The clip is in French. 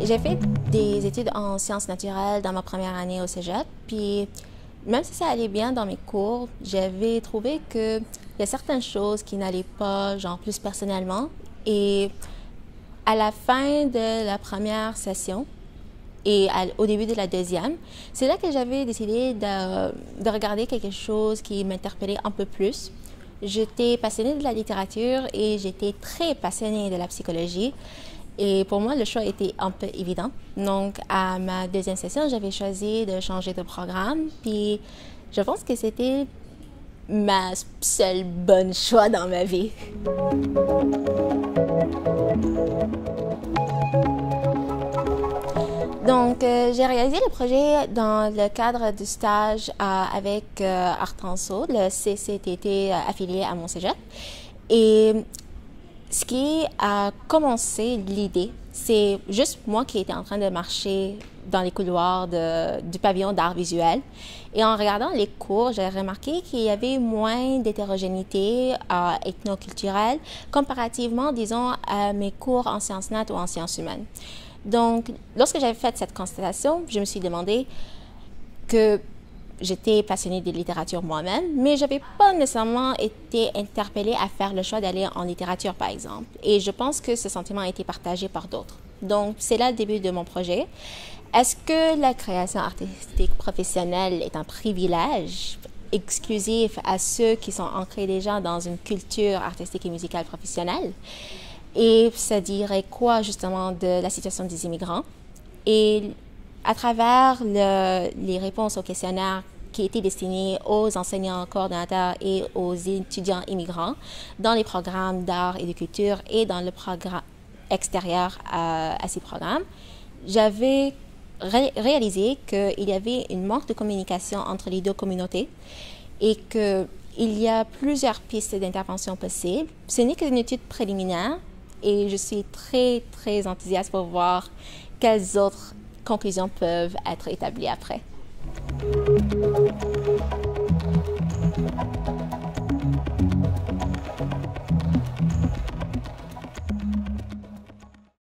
J'ai fait des études en sciences naturelles dans ma première année au cégep, puis même si ça allait bien dans mes cours, j'avais trouvé qu'il y a certaines choses qui n'allaient pas, genre plus personnellement. Et à la fin de la première session et au début de la deuxième, c'est là que j'avais décidé de regarder quelque chose qui m'interpellait un peu plus. J'étais passionnée de la littérature et j'étais très passionnée de la psychologie. Et pour moi, le choix était un peu évident. Donc, à ma deuxième session, j'avais choisi de changer de programme. Puis, je pense que c'était ma seule bonne choix dans ma vie. Donc, j'ai réalisé le projet dans le cadre du stage avec Artanso, le CCTT affilié à mon cégep. Et ce qui a commencé l'idée, c'est juste moi qui étais en train de marcher dans les couloirs du pavillon d'art visuel. Et en regardant les cours, j'ai remarqué qu'il y avait moins d'hétérogénéité ethnoculturelle comparativement, disons, à mes cours en sciences nat ou en sciences humaines. Donc, lorsque j'avais fait cette constatation, je me suis demandé que j'étais passionnée de littérature moi-même, mais je n'avais pas nécessairement été interpellée à faire le choix d'aller en littérature, par exemple. Et je pense que ce sentiment a été partagé par d'autres. Donc, c'est là le début de mon projet. Est-ce que la création artistique professionnelle est un privilège exclusif à ceux qui sont ancrés déjà dans une culture artistique et musicale professionnelle? Et ça dirait quoi, justement, de la situation des immigrants? Et à travers les réponses au questionnaire qui étaient destinées aux enseignants coordonnateurs et aux étudiants immigrants dans les programmes d'art et de culture et dans le programme extérieur à ces programmes, j'avais réalisé qu'il y avait une manque de communication entre les deux communautés et qu'il y a plusieurs pistes d'intervention possibles. Ce n'est qu'une étude préliminaire et je suis très, très enthousiaste pour voir quelles autres conclusions peuvent être établies après.